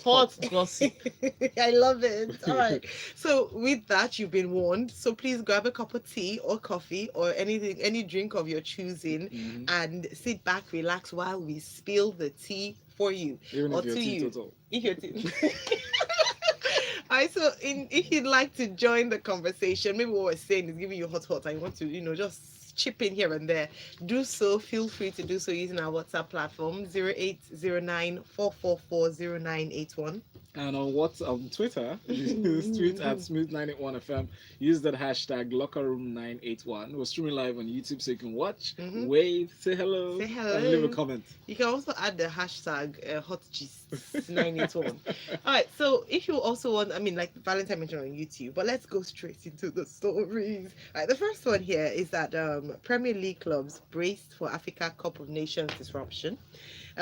Hot gossip. I love it. All right. So with that, you've been warned. So please grab a cup of tea or coffee or anything, any drink of your choosing, Hmm. and sit back, relax while we spill the tea for you Even or if you're to you. teetotal. If you're tea. All right, so if you'd like to join the conversation, maybe what we're saying is giving you hot, and you want to, just chip in here and there, do so. Feel free to do so using our WhatsApp platform 0809 444 0981. And on Twitter, use tweet at Smooth981FM. Use that hashtag LockerRoom981. We're streaming live on YouTube so you can watch, Mm-hmm. wave, say hello, Say and leave a hello. comment. You can also add the hashtag hotgists981. All right, so if you also want, I mean, like Valentine mentioned on YouTube, but let's go straight into the stories. All right, the first one here is that Premier League clubs braced for Africa Cup of Nations disruption.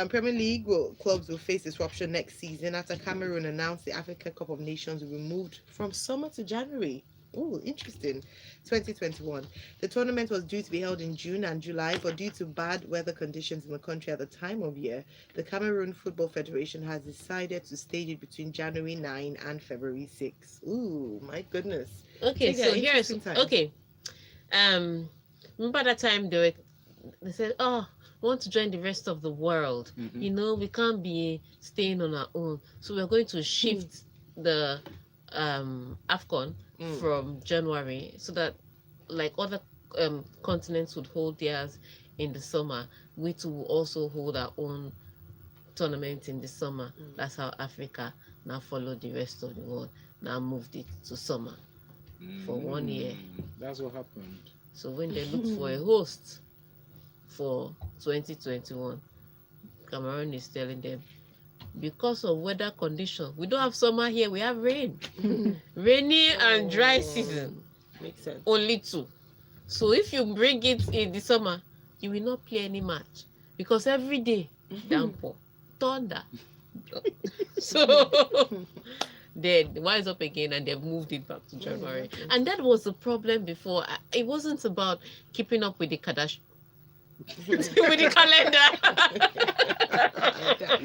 Premier League clubs will face disruption next season after Cameroon announced the Africa Cup of Nations will be moved from summer to January. Oh, interesting. 2021. The tournament was due to be held in June and July, but due to bad weather conditions in the country at the time of year, the Cameroon Football Federation has decided to stage it between January 9 and February 6. Ooh, my goodness. Okay, Tega, so here's interesting times. okay. Um, remember that time they said, "Oh, we want to join the rest of the world. Hmm. You know, we can't be staying on our own, so we're going to shift the Afcon Mm. from January so that like other continents would hold theirs in the summer. We too will also hold our own tournament in the summer. Mm. That's how Africa now followed the rest of the world. Now moved it to summer for 1 year. That's what happened. So when they looked for a host for 2021, Cameroon is telling them, because of weather condition, we don't have summer here, we have rain. Rainy and dry season, Makes sense. only two. So if you bring it in the summer, you will not play any match because every day, downpour, thunder. So they wise up again and they've moved it back to January. And that was the problem before. It wasn't about keeping up with the Kardashian with the calendar.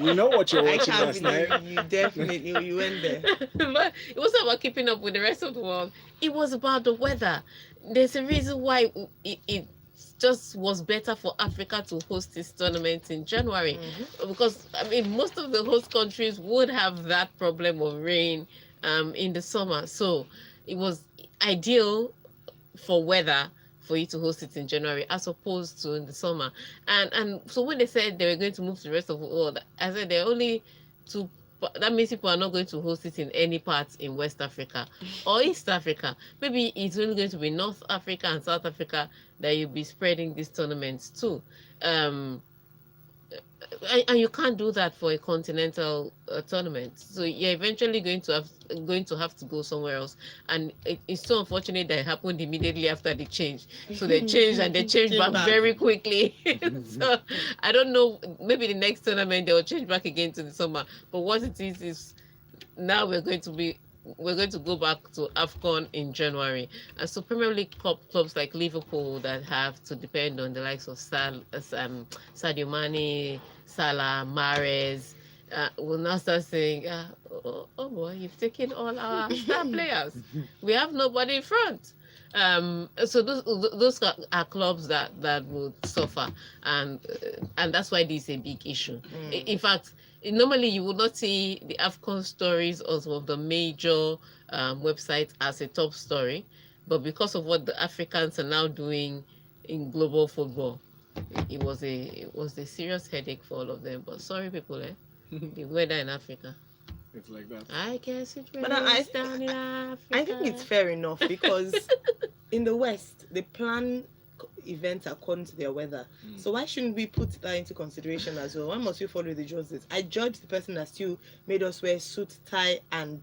We know what you're I watching can't last believe night. you definitely you went there. But it wasn't about keeping up with the rest of the world. It was about the weather. There's a reason why it just was better for Africa to host this tournament in January. Because I mean most of the host countries would have that problem of rain in the summer. So it was ideal for weather for you to host it in January as opposed to in the summer. And so when they said they were going to move to the rest of the world, I said there are only two. That means people are not going to host it in any part in West Africa or East Africa. Maybe it's only going to be North Africa and South Africa that you'll be spreading these tournaments to. Um, and you can't do that for a continental tournament, so you're eventually going to have to go somewhere else. And it's so unfortunate that it happened immediately after the change, so they changed and they changed Came back back. very quickly. So I don't know, maybe the next tournament they'll change back again to the summer, but what it is now we're going to go back to AFCON in January. And so Premier League clubs like Liverpool that have to depend on the likes of Sadio Mane, Salah, Mahrez, will now start saying, oh boy, you've taken all our star players. We have nobody in front. So those are clubs that would suffer, and that's why this is a big issue. In fact, normally you would not see the AFCON stories or some of the major websites as a top story, but because of what the Africans are now doing in global football, it was a serious headache for all of them. But sorry, people, the weather in Africa. It's like that. I guess it But rains down in I think it's Africa. fair enough because in the West they plan events according to their weather. So why shouldn't we put that into consideration as well? Why must we follow the Joneses? I judge the person that still made us wear suit, tie, and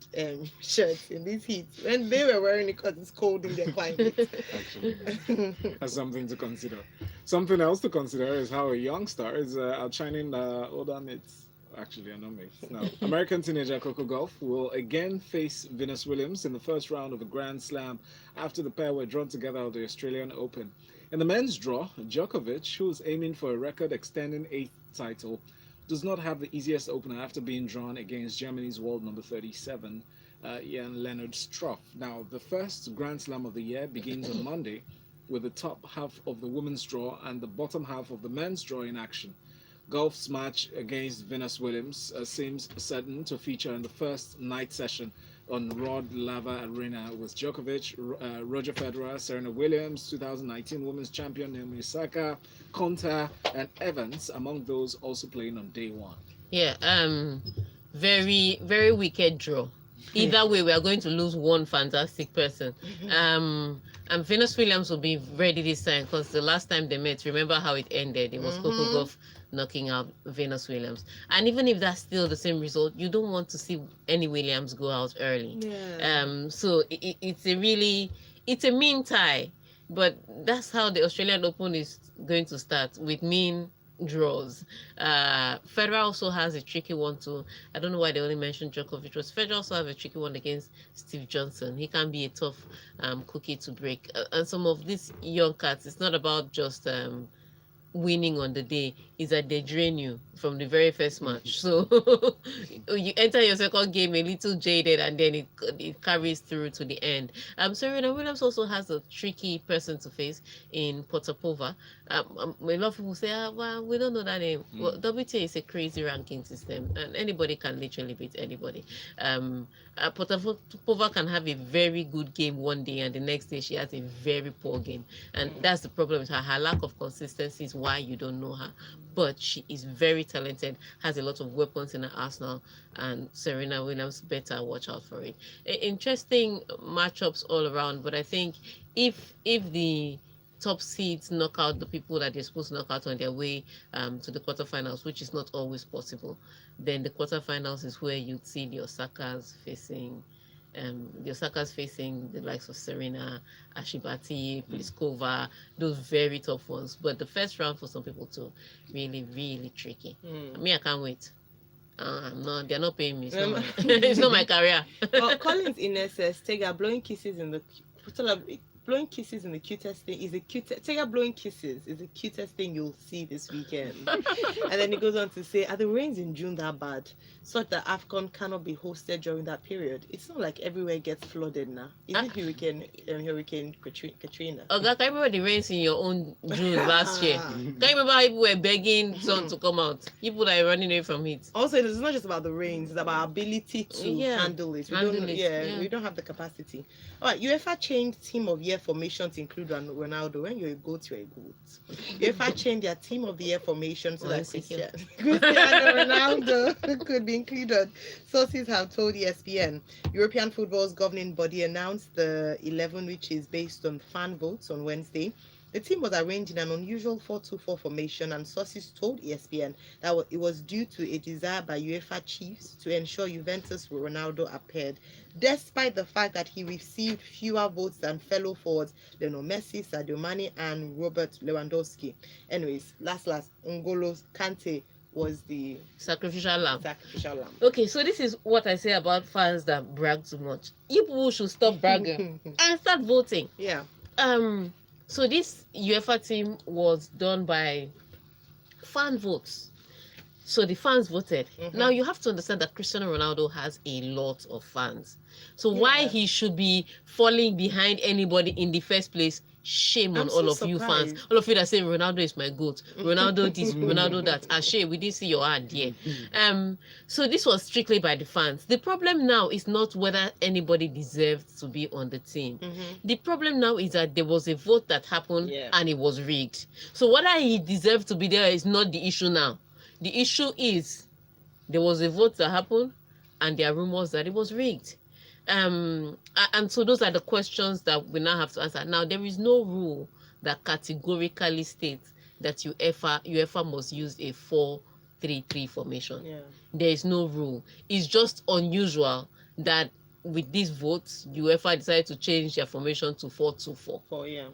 shirts in this heat when they were wearing it because it's cold in their climate. Actually, that's something to consider. Something else to consider is how a young star is outshining older mates. Actually, are not mates. Now, American teenager Coco Gauff will again face Venus Williams in the first round of a Grand Slam after the pair were drawn together at the Australian Open. In the men's draw, Djokovic, who was aiming for a record-extending eighth title, does not have the easiest opener after being drawn against Germany's world number 37, Jan Leonard Struff. Now, the first Grand Slam of the year begins on Monday with the top half of the women's draw and the bottom half of the men's draw in action. Golf's match against Venus Williams seems certain to feature in the first night session on Rod Lava Arena with Djokovic, Roger Federer, Serena Williams, 2019 Women's Champion Naomi Osaka, Konta, and Evans among those also playing on day one. Yeah, very, very wicked draw. Either way, we are going to lose one fantastic person. And Venus Williams will be ready this time because the last time they met, remember how it ended? It was Coco Gauff knocking out Venus Williams. And even if that's still the same result, you don't want to see any Williams go out early. Yeah. So it's a mean tie, but that's how the Australian Open is going to start, with mean draws. Federer also has a tricky one too. I don't know why they only mentioned Djokovic. Federer also have a tricky one against Steve Johnson. He can be a tough cookie to break. And some of these young cats, it's not about just winning on the day, is that they drain you from the very first match. So you enter your second game a little jaded, and then it carries through to the end. Serena Williams also has a tricky person to face in Potapova. A lot of people say, well, we don't know that name. Well, WTA is a crazy ranking system, and anybody can literally beat anybody. Potapova can have a very good game one day, and the next day she has a very poor game, and that's the problem with her. Her lack of consistency is why you don't know her. But she is very talented, has a lot of weapons in her arsenal, and Serena Williams better watch out for it. Interesting matchups all around, but I think if the top seeds knock out the people that they're supposed to knock out on their way to the quarterfinals, which is not always possible, then the quarterfinals is where you'd see the Osakas facing the likes of Serena, Ashibati, Pliskova, those very tough ones. But the first round for some people too, really, really tricky. Me, I can't wait. They're not paying me. It's not my career. Well, Collins Ines says Tega blowing kisses in the cutest thing is the cutest. Tega blowing kisses is the cutest thing you'll see this weekend. And then he goes on to say, are the rains in June that bad, such that AFCON cannot be hosted during that period? It's not like everywhere gets flooded now. Is it Hurricane Katrina? Oh, God, can you remember the rains in your own June last year? Can you remember how people were begging sun to come out? People that are running away from it. Also, it's not just about the rains; it's about our ability to handle it. We don't have the capacity. All right, UEFA changed team of year formation to include Ronaldo. When you're a goat, you're a goat. UEFA changed their team of the year formation so that Cristiano Ronaldo could be included. Sources have told ESPN. European football's governing body announced the 11, which is based on fan votes, on Wednesday. The team was arranged in an unusual 4-2-4 formation, and sources told ESPN that it was due to a desire by UEFA chiefs to ensure Juventus Ronaldo appeared, despite the fact that he received fewer votes than fellow forwards Lionel Messi, Sadio Mane, and Robert Lewandowski. Anyways, last, N'Golo Kante was the sacrificial lamb. Okay, so this is what I say about fans that brag too much. You people should stop bragging and start voting. Yeah. So this UEFA team was done by fan votes. So the fans voted. Now you have to understand that Cristiano Ronaldo has a lot of fans. So why he should be falling behind anybody in the first place, shame on all of you fans. All of you that say Ronaldo is my goat. Ronaldo this, Ronaldo that. Shame, we didn't see your hand here. So this was strictly by the fans. The problem now is not whether anybody deserved to be on the team. The problem now is that there was a vote that happened and it was rigged. So whether he deserved to be there is not the issue now. The issue is there was a vote that happened and there are rumors that it was rigged. And so those are the questions that we now have to answer. Now, there is no rule that categorically states that UEFA must use a 4-3-3 formation. There is no rule. It's just unusual that with these votes, UEFA decided to change their formation to 4-2-4.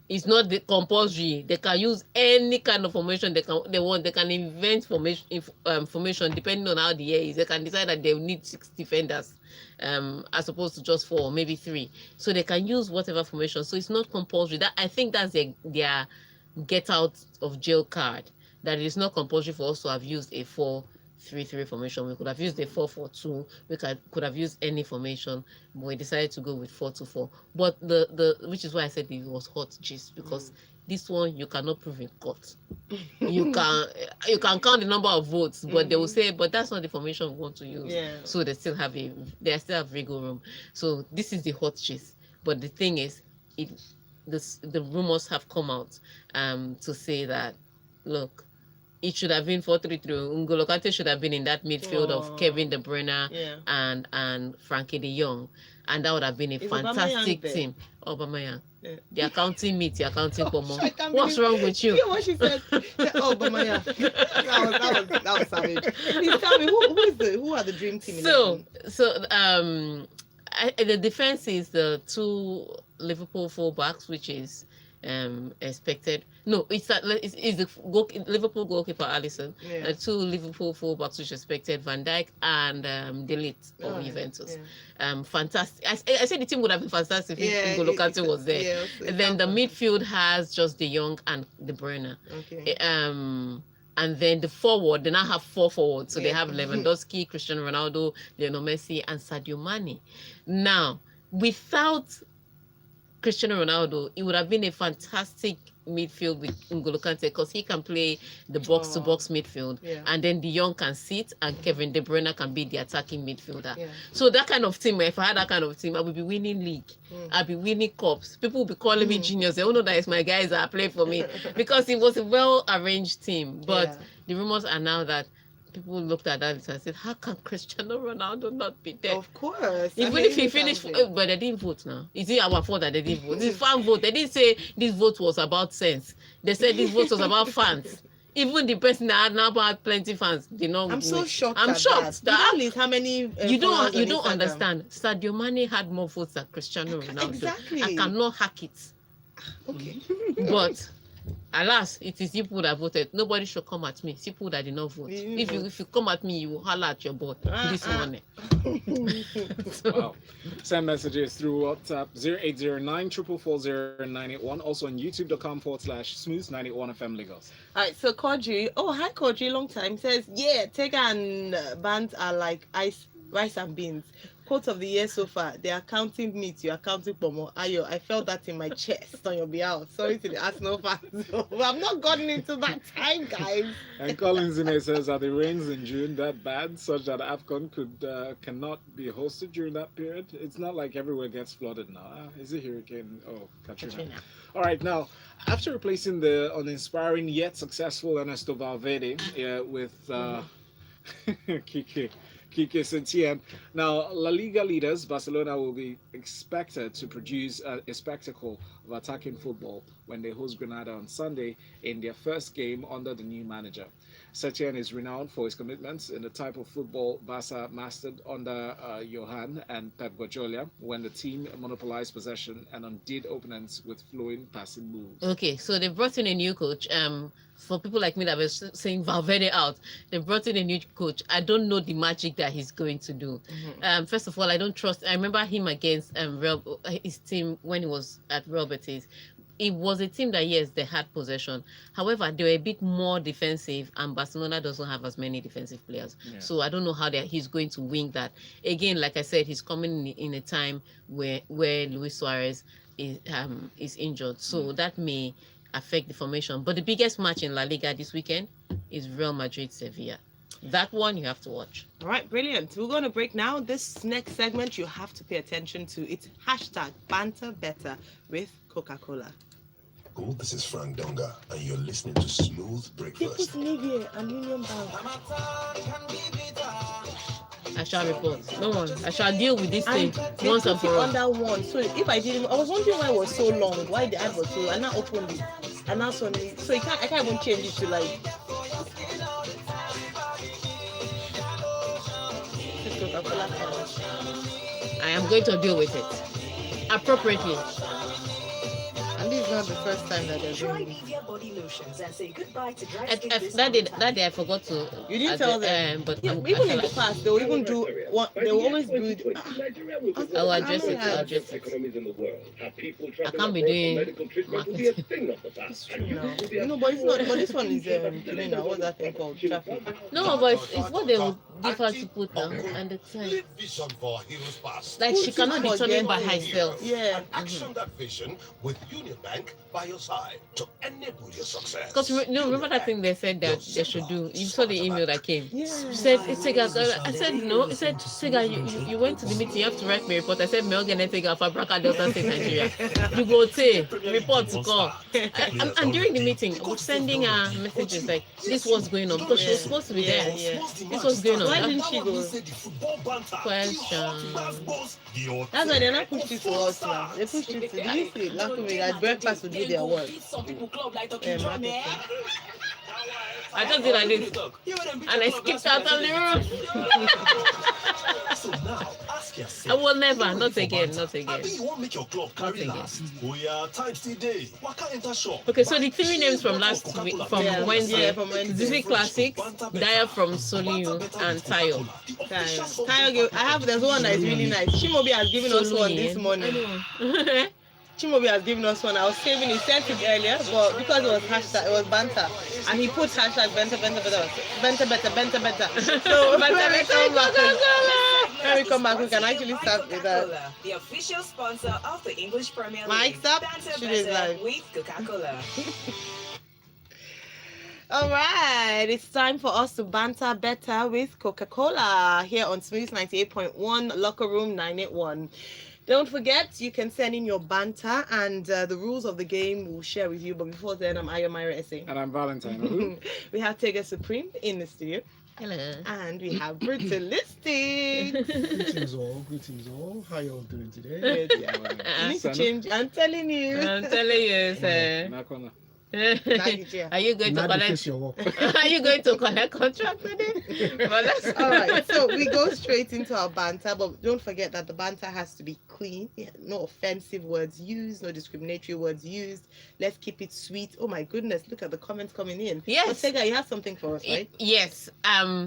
It's not the compulsory. They can use any kind of formation they want. They can invent formation depending on how the year is. They can decide that they will need 6 defenders, as opposed to just 4, maybe 3. So they can use whatever formation. So it's not compulsory. I think that's their get out of jail card. that it is not compulsory for us to have used a 4-3-3 formation. We could have used a 4-4-2. We could have used any formation, but we decided to go with 4-2-4. But the which is why I said it was hot gist, because this one you cannot prove in court. You can count the number of votes, but they will say, but that's not the formation we want to use. Yeah. So they still have wiggle room. So this is the hot gist. But the thing is, the rumors have come out to say that, look, it should have been 4-3-3. N'Golo Kante should have been in that midfield of Kevin De Bruyne and Frankie De Jong, and that would have been a fantastic team. Aubameyang. Yeah. The accounting meet, the accounting Pomo. What's wrong with you? You know what she said? Aubameyang. That was savage. Please tell me who are the dream team? The defense is the two Liverpool fullbacks, which is expected. No, it's the Liverpool goalkeeper Alisson. Two Liverpool fullbacks, which expected Van Dijk and De Ligt of Juventus. Fantastic. I said the team would have been fantastic if N'Golo Kante was there. Then the midfield has just De Jong and De Bruyne. Okay. And then the forward, they now have 4 forwards. So they have Lewandowski, Cristiano Ronaldo, Lionel Messi, and Sadio Mane. Now, without Cristiano Ronaldo, it would have been a fantastic midfield with N'Golo Kante, because he can play the box-to-box midfield, and then De Jong can sit, and Kevin De Bruyne can be the attacking midfielder. So that kind of team, if I had that kind of team, I would be winning league. I'd be winning cups. People will be calling me genius. They all know that it's my guys that play for me, because it was a well-arranged team. But the rumors are now that people looked at that and said, how can Cristiano Ronaldo not be there? Of course. Even if he finished, but they didn't vote now. Is it our fault that they didn't vote? It's fan vote. They didn't say this vote was about sense. They said this vote was about fans. Even the person that had now had plenty fans did not. I'm so shocked. I'm shocked. That how many you don't understand. Sadio Mane had more votes than Cristiano Ronaldo. Exactly. I cannot hack it. Okay. But alas, it is people that voted. Nobody should come at me. People that did not vote. If you come at me, you will holler at your board this morning. Wow. Send messages through WhatsApp 0809 4440981. Also on youtube.com/smooth91FM Lagos. All right, so Kodji. Oh, hi Kodji, long time. Says, Tega and bands are like rice and beans. Quote of the year so far: they are counting meat, you are counting pomo. Ayo, I felt that in my chest on your behalf. Sorry to the Arsenal fans. I've not gotten into that time, guys. And Collins in says, are the rains in June that bad, such that AFCON cannot be hosted during that period? It's not like everywhere gets flooded now. Is it hurricane? Oh, Katrina. All right, now, after replacing the uninspiring yet successful Ernesto Valverde with Kike Setien. Now, La Liga leaders, Barcelona will be expected to produce a spectacle of attacking football when they host Granada on Sunday in their first game under the new manager. Setien is renowned for his commitments in the type of football Barca mastered under Johan and Pep Guardiola, when the team monopolized possession and undid opponents with flowing passing moves. Okay, so they brought in a new coach. For people like me that were saying Valverde out, they brought in a new coach. I don't know the magic that he's going to do. First of all, I don't trust. I remember him against his team when he was at Real Betis. It was a team that, yes, they had possession. However, they were a bit more defensive, and Barcelona doesn't have as many defensive players. Yeah. So I don't know how he's going to wing that. Again, like I said, he's coming in a time where Luis Suarez is injured. So that may affect the formation. But the biggest match in La Liga this weekend is Real Madrid-Sevilla. That one you have to watch. All right, brilliant. We're going to break now. This next segment you have to pay attention to. It's #Banter Better with Coca-Cola. Oh, this is Frank Donga, and you're listening to Smooth Breakfast. and Union Bank. I shall report. No one. I shall deal with this thing once and for all. Under one. So if I didn't, I was wondering why it was so long. Why the ad was so long. I now opened it, and now suddenly, so I can't even change it to like. I am going to deal with it appropriately. And this is not the first time that they're Try doing it. Nivea body lotions and say goodbye to dry I, skin I, this that day I forgot to. You didn't tell them. But Yeah, I even feel in the like past, they will even do what they will always do it. I'll address it. I'll address it. I can't be doing marketing. It's true now. No, but it's not. But this one is killing now. What's that thing called? Traffic. No, but it's what they will give her to put now and the time. Vision for Heroes Pass. Like she cannot determine by herself. Yeah. Action that vision with Union Bank by your side to enable your success. Because remember that thing they said that they should do. You saw the email that came. Yeah. She said, Tega, I said no. He said, Tega, you went to the meeting. You have to write me a report. I said, Melgene Tega for Braka Delta State, Nigeria. You go say report to come. And during the meeting, I was sending her messages like, this was going on because she was supposed to be there. Yeah. This was going on. Why didn't she go? Question. That's why they're not pushed it to us now. They pushed it to. Did you see? Laughing at breakfast to do their work. I just did like this, and I skipped out of the room. So now, ask yourself, I will never, not again, not again. Abi you wan make your club carry Not again. last? Oh yeah, time still dey. Waka enter shop. Okay, so the three names from last week, from Yeah, Wednesday, yeah, from Wednesday. Zizi Classics, Daya from Soliu, and Tayo. There's one that is really nice. Chimobi has given us one this morning. Chimobi has given us one. I was saving it, sent it earlier, but because it was hashtag, it was banter. And he put hashtag banter. So when we come back, we can actually start with that. The official sponsor of the English Premier League. Mike, stop. Banter She is better live. with Coca-Cola. All right, it's time for us to banter better with Coca-Cola here on Smooth 98.1, Locker Room 981. Don't forget, you can send in your banter and the rules of the game we'll share with you. But before then, I'm Ayomira Essay. And I'm Valentine. We have Tega Supreme in the studio. Hello. And we have Brutalistic. Greetings all. How you all doing today? Good, yeah. You need to change. I'm telling you. I'm telling you, sir. Are you going to Not collect? fix your work. Are you going to collect contract with it? Well, that's All right, so we go straight into our banter, but don't forget that the banter has to be clean. Yeah, no offensive words used, no discriminatory words used. Let's keep it sweet. Oh my goodness, look at the comments coming in. Yes. Tega, you have something for us, right? Yes.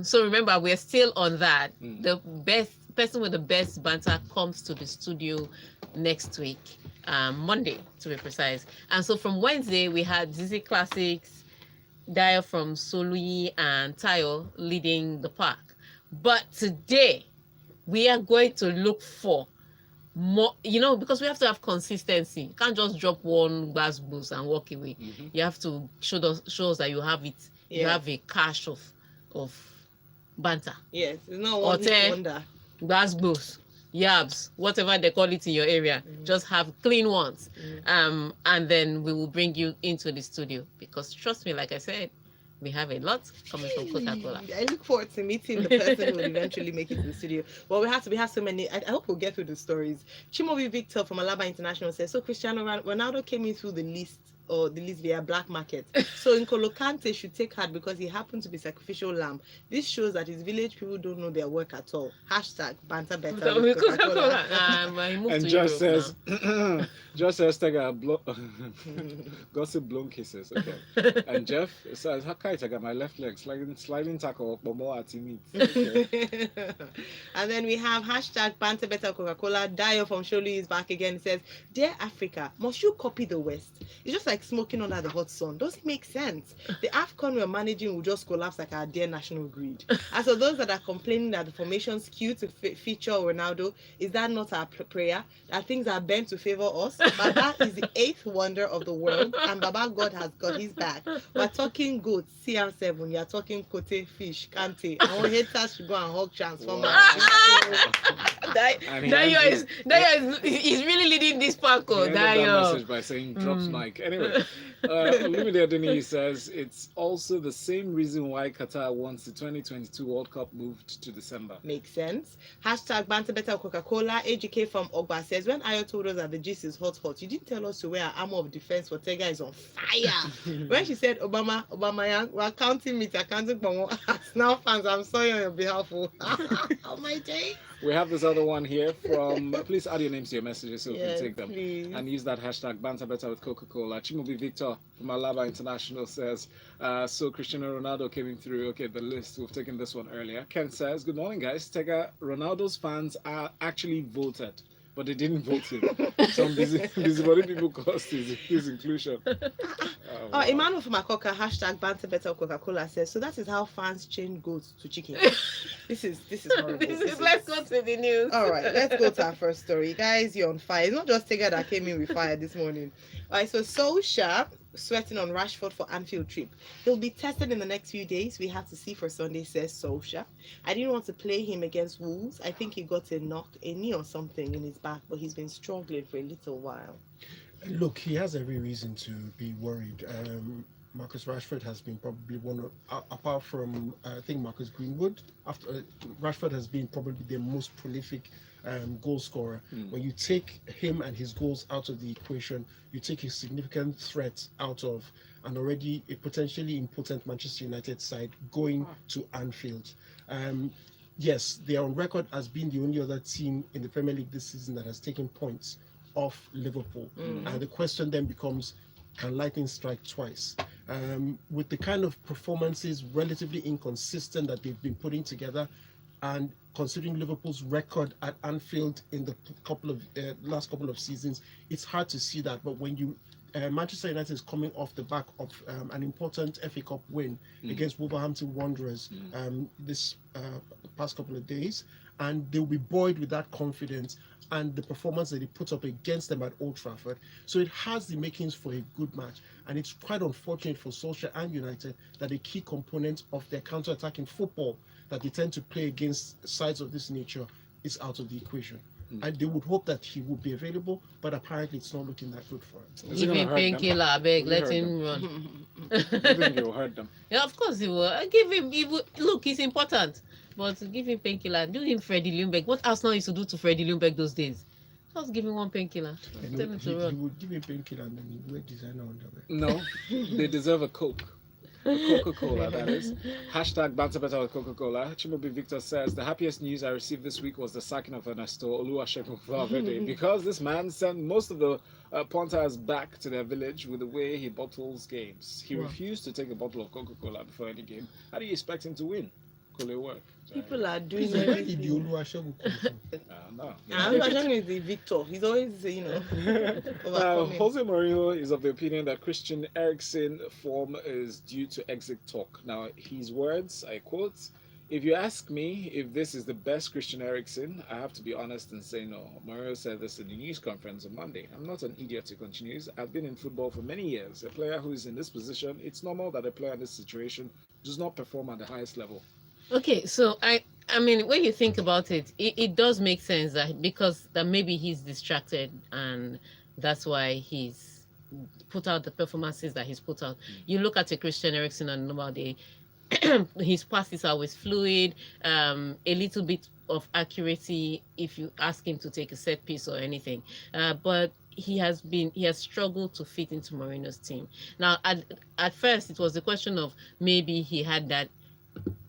So remember, we're still on that. The best person with the best banter comes to the studio next week, Monday to be precise. And so from Wednesday we had Zizi Classics, Daya from Solui, and Tayo leading the pack. But today we are going to look for more, because we have to have consistency. You can't just drop one bass boost and walk away. You have to show us that you have it. You Yeah. have a cache of banter. Yes, it's not one hit wonder. Bass boost, yabs, whatever they call it in your area. Just have clean ones. And then we will bring you into the studio, because trust me, like I said, we have a lot coming from Coca-Cola. I look forward to meeting the person who will eventually make it to the studio. Well, we have so many. I hope we'll get through the stories. Chimobi Victor from Alaba International says, so Cristiano Ronaldo came in through the list via black market. So N'Golo Kante should take heart because he happened to be sacrificial lamb. This shows that his village people don't know their work at all. Hashtag banter better with Coca-Cola. And just says, just says, Tega, gossip blown kisses. Okay. And Jeff says, how can I got my left leg sliding tackle, but more at meat. Okay. And then we have hashtag banter better Coca-Cola. Dio from Sholi is back again. He says, dear Africa, must you copy the West? It's just like smoking under the hot sun. Doesn't make sense. The AFCON we're managing will just collapse like our dear national grid. As for those that are complaining that the formation's cute to feature Ronaldo, is that not our prayer? That things are bent to favor us? Baba is the 8th wonder of the world, and Baba God has got his back. We're talking goats, CR7, you're talking Kote, fish, Kante. Our haters should go and hug Transformer. He's really leading this pack. He ended that message by saying drops mic. Anyway, Olumide Adeni says it's also the same reason why Qatar wants the 2022 World Cup moved to December. Makes sense. Hashtag banter better Coca-Cola. AGK from Ogba says, when Ayo told us that the gist is hot, you didn't tell us to wear our armor of defense for Tega is on fire. When she said Obama young, we're counting me, accounting for more Arsenal fans. I'm sorry on your behalf. Oh my day. We have this other another one here from. Please add your names to your messages so we Yes, can take them. please. And use that hashtag banter better with Coca-Cola. Chimobi Victor from Alaba International says, so Cristiano Ronaldo came in through. Okay, the list, we've taken this one earlier. Ken says, good morning, guys. Tega, Ronaldo's fans are actually voted, but they didn't vote him. Some busybody people caused his inclusion. Oh, Emmanuel from Makoka, hashtag banter better Coca-Cola says, so that is how fans change goats to chicken. This is horrible. Let's go to the news. All right, let's go to our first story. Guys, you're on fire. It's not just Tega that came in with fire this morning. All right, so Solskjaer sweating on Rashford for Anfield trip. He'll be tested in the next few days. We have to see for Sunday, says Solskjaer. I didn't want to play him against Wolves. I think he got a knee or something in his back, but he's been struggling for a little while. Look, he has every reason to be worried. Marcus Rashford has been probably one of, apart from I think Marcus Greenwood, after Rashford has been probably the most prolific goal scorer. When you take him and his goals out of the equation, you take a significant threat out of an already a potentially impotent Manchester United side going to Anfield. Yes, they are on record as being the only other team in the Premier League this season that has taken points off Liverpool. And the question then becomes, can lightning strike twice? With the kind of performances relatively inconsistent that they've been putting together, and considering Liverpool's record at Anfield in the last couple of seasons, it's hard to see that. But when you Manchester United is coming off the back of an important FA Cup win against Wolverhampton Wanderers this past couple of days, and they'll be buoyed with that confidence and the performance that he put up against them at Old Trafford. So it has the makings for a good match. And it's quite unfortunate for Solskjaer and United that a key component of their counter-attacking football that they tend to play against sides of this nature is out of the equation. And they would hope that he would be available, but apparently it's not looking that good for him. Give him painkiller, I beg, let him run. You think you'll hurt them? Yeah, of course he will. I give him. Look, he's important, but give him painkiller. Do him Freddie Ljungberg. What Arsenal used to do to Freddie Ljungberg those days? Just give him one painkiller. And Tell him to he run. would give him painkiller and then he would wear designer underwear. No, they deserve a Coke. Coca-Cola, that is. Hashtag banter better with Coca-Cola. Chimobi Victor says, the happiest news I received this week was the sacking of Ernesto Oluwasegun Valverde because this man sent most of the punters back to their village with the way he bottles games. He refused to take a bottle of Coca-Cola before any game. How do you expect him to win? Could it work? People are doing Where did everything. the Oluwasegun come from? No. Oluwasegun is the victor. He's always, Now, overcoming. Jose Mourinho is of the opinion that Christian Eriksen form is due to exit talk. Now, his words, I quote, if you ask me if this is the best Christian Eriksen, I have to be honest and say no. Mourinho said this in the news conference on Monday. I'm not an idiot, he continues. I've been in football for many years. A player who is in this position, it's normal that a player in this situation does not perform at the highest level. Okay, so I mean, when you think about it, it does make sense that because that maybe he's distracted and that's why he's put out the performances that he's put out. You look at a Christian Eriksen on a normal day, his passes are always fluid, a little bit of accuracy if you ask him to take a set piece or anything. But he has struggled to fit into Mourinho's team. Now, at first, it was the question of maybe he had that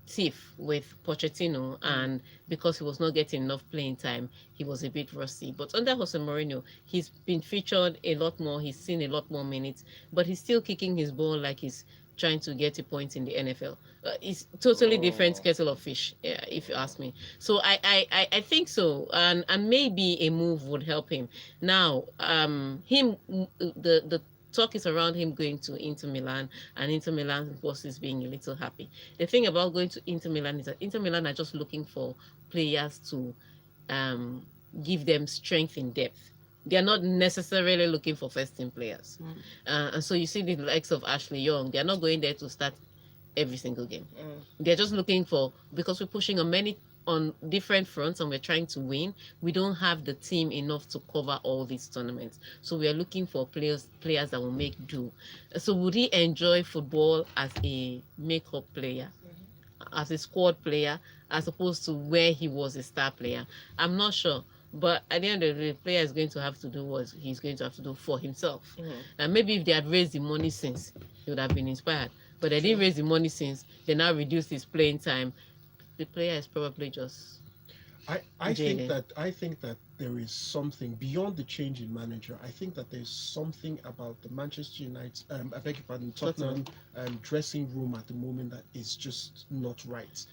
tiff with Pochettino, and because he was not getting enough playing time, he was a bit rusty. But under Jose Mourinho, he's been featured a lot more, he's seen a lot more minutes, but he's still kicking his ball like he's trying to get a point in the NFL. It's totally different kettle of fish, if you ask me. So I think so, and maybe a move would help him. Now, the talk is around him going to Inter Milan, and Inter Milan bosses being a little happy. The thing about going to Inter Milan is that Inter Milan are just looking for players to give them strength in depth. They are not necessarily looking for first team players. And so you see the likes of Ashley Young, they are not going there to start every single game. They're just looking for, because we're pushing on different fronts and we're trying to win, we don't have the team enough to cover all these tournaments. So we are looking for players that will make do. So would he enjoy football as a makeup player, as a squad player, as opposed to where he was a star player? I'm not sure. But at the end of the day, the player is going to have to do what he's going to have to do for himself. And maybe if they had raised the money since, he would have been inspired. But they didn't raise the money since, they now reduced his playing time. The player is probably just... I think Jane. that there is something beyond the change in manager. I think that there's something about the Manchester United, I beg your pardon, Tottenham dressing room at the moment that is just not right.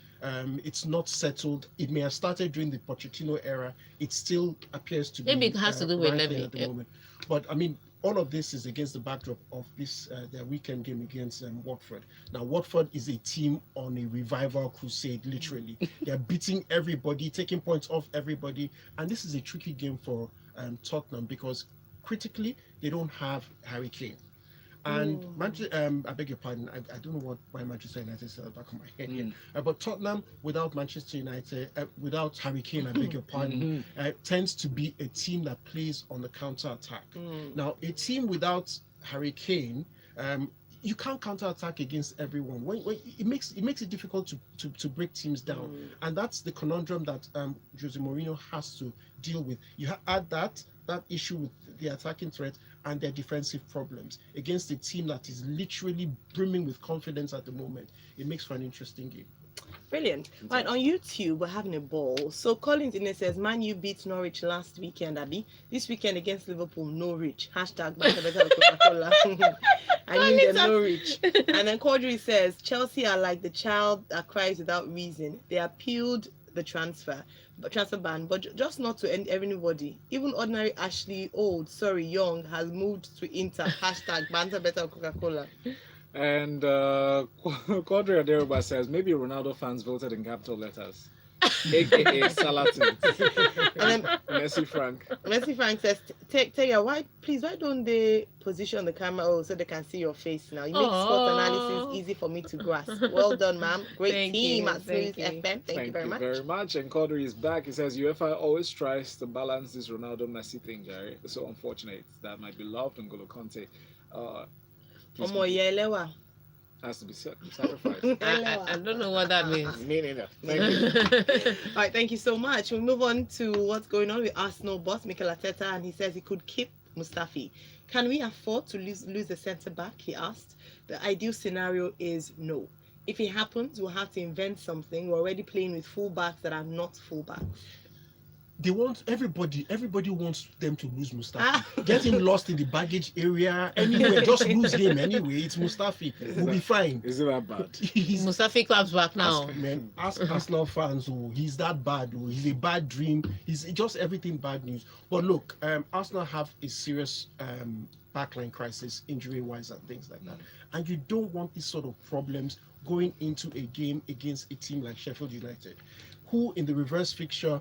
It's not settled. It may have started during the Pochettino era. It still appears to Maybe be it has to do with rankling Levy. at the moment. But I mean, all of this is against the backdrop of this their weekend game against Watford. Now, Watford is a team on a revival crusade, literally. They're beating everybody, taking points off everybody, and this is a tricky game for Tottenham because critically they don't have Harry Kane. And I beg your pardon, I don't know why Manchester United said at the back of my head here. But Tottenham without Manchester United, without Harry Kane, I beg your pardon, tends to be a team that plays on the counter attack. Now, a team without Harry Kane, you can't counter attack against everyone. When it makes it difficult to break teams down, and that's the conundrum that Jose Mourinho has to deal with. You add that issue with the attacking threat and their defensive problems against a team that is literally brimming with confidence at the moment. It makes for an interesting game. Brilliant. Right, on YouTube, we're having a ball. So Collins in it says, Man U beat Norwich last weekend, Abby. This weekend against Liverpool, Norwich. Hashtag better Coca-Cola. I mean the Norwich. And then Quadri says, Chelsea are like the child that cries without reason. They appealed the transfer ban, but just not to anybody. Even ordinary Ashley Young has moved to Inter. Hashtag banter better Coca-Cola. And Quadri Aderoba says maybe Ronaldo fans voted in capital letters, aka Salatin. And then Messi Frank says, Tega, why don't they position the camera so they can see your face now? You make sports analysis easy for me to grasp. Well done, ma'am. Great team at Smooth FM. Thank you very much. And Quadri is back. He says UEFA always tries to balance this Ronaldo Messi thing, Jerry. It's so unfortunate. That might be loved in N'Golo Kante. Has to be sacrificed. I don't know what that means. Me neither. Thank you. All right, thank you so much. We'll move on to what's going on with Arsenal boss Mikel Arteta, and he says he could keep Mustafi. Can we afford to lose the centre back? He asked. The ideal scenario is no. If it happens, we'll have to invent something. We're already playing with fullbacks that are not fullbacks. They want everybody wants them to lose Mustafi. Get him lost in the baggage area anywhere. Just lose him anyway. It's Mustafi. We'll be fine. Is it that bad? Mustafi claps back now. Ask Arsenal fans. He's that bad. He's a bad dream. He's just everything bad news. But look, Arsenal have a serious backline crisis, injury-wise and things like that. And you don't want these sort of problems going into a game against a team like Sheffield United, who in the reverse fixture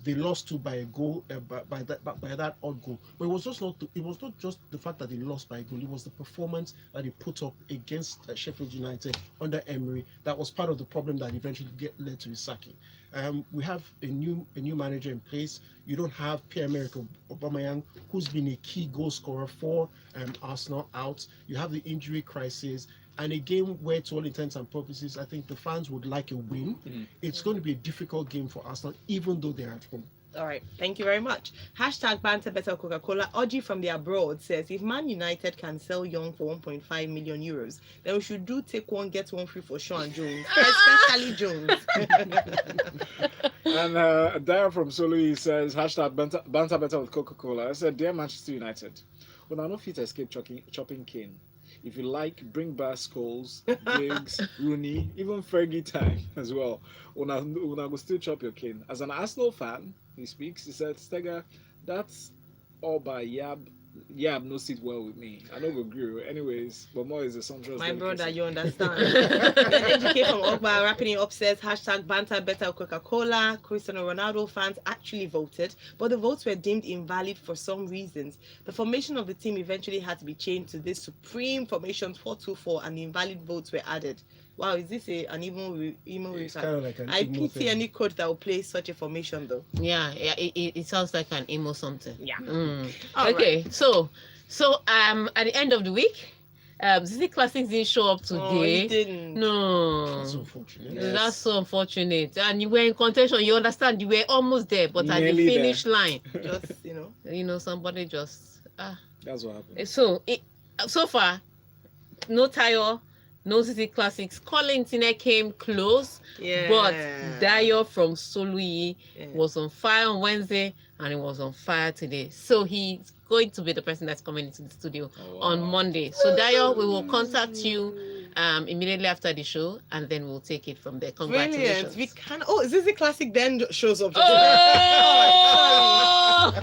they lost to by a goal by that odd goal. But it was not just the fact that they lost by a goal. It was the performance that they put up against Sheffield United under Emery that was part of the problem that eventually led to his sacking. We have a new manager in place. You don't have Pierre-Emerick Aubameyang, who's been a key goal scorer for Arsenal, out. You have the injury crisis. And a game where, to all intents and purposes, I think the fans would like a win. It's going to be a difficult game for Arsenal, even though they're at home. All right, thank you very much. Hashtag banter better Coca-Cola. Audrey from the abroad says, if Man United can sell Young for 1.5 million euros, then we should take one, get one free for Shaw and Jones, especially Jones. And Dara from Solo says, hashtag banter better with Coca-Cola. I said, dear Manchester United, when I know fit escape chopping Kane. If you like, bring back Scholes, Giggs, Rooney, even Fergie time as well. Una go still chop your Kane. As an Arsenal fan, he speaks. He said, Tega, that's all by Yab no sit well with me. I don't agree. Anyways, but more is assumptions. My brother, you understand. NGK from Ogba wrapping it up says, hashtag banter better Coca-Cola. Cristiano Ronaldo fans actually voted, but the votes were deemed invalid for some reasons. The formation of the team eventually had to be changed to this supreme formation 4-2-4, and the invalid votes were added. Wow, is this an emo? It's kind of like an I emo pity thing. any coach that will play such a formation, though. Yeah, it sounds like an emo something. Yeah. Okay, right. so at the end of the week, City Classics didn't show up today. Oh, he didn't. No. That's unfortunate. Yes. That's so unfortunate. And you were in contention. You understand? You were almost there, but at the Nearly finish line, Just, somebody just That's what happened. So far, no Tayo, No City Classics. Colin Tine came close, Yeah. but Dayo from Soluyi Yeah. was on fire on Wednesday and he was on fire today. So he's going to be the person that's coming into the studio on Monday. So Dayo, we will contact you immediately after the show and then we'll take it from there. Congratulations. Brilliant. We can. Oh, is this the classic then shows up? Oh!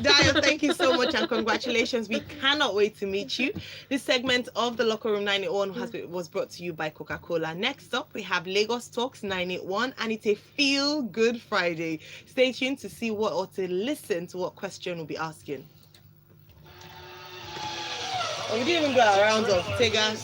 Dayo, thank you so much and congratulations. We cannot wait to meet you. This segment of the Locker Room 981 was brought to you by Coca-Cola. Next up, we have Lagos Talks 981 and it's a Feel Good Friday. Stay tuned to see what or to listen to what question we'll be asking. Oh, we didn't even go around of Tega.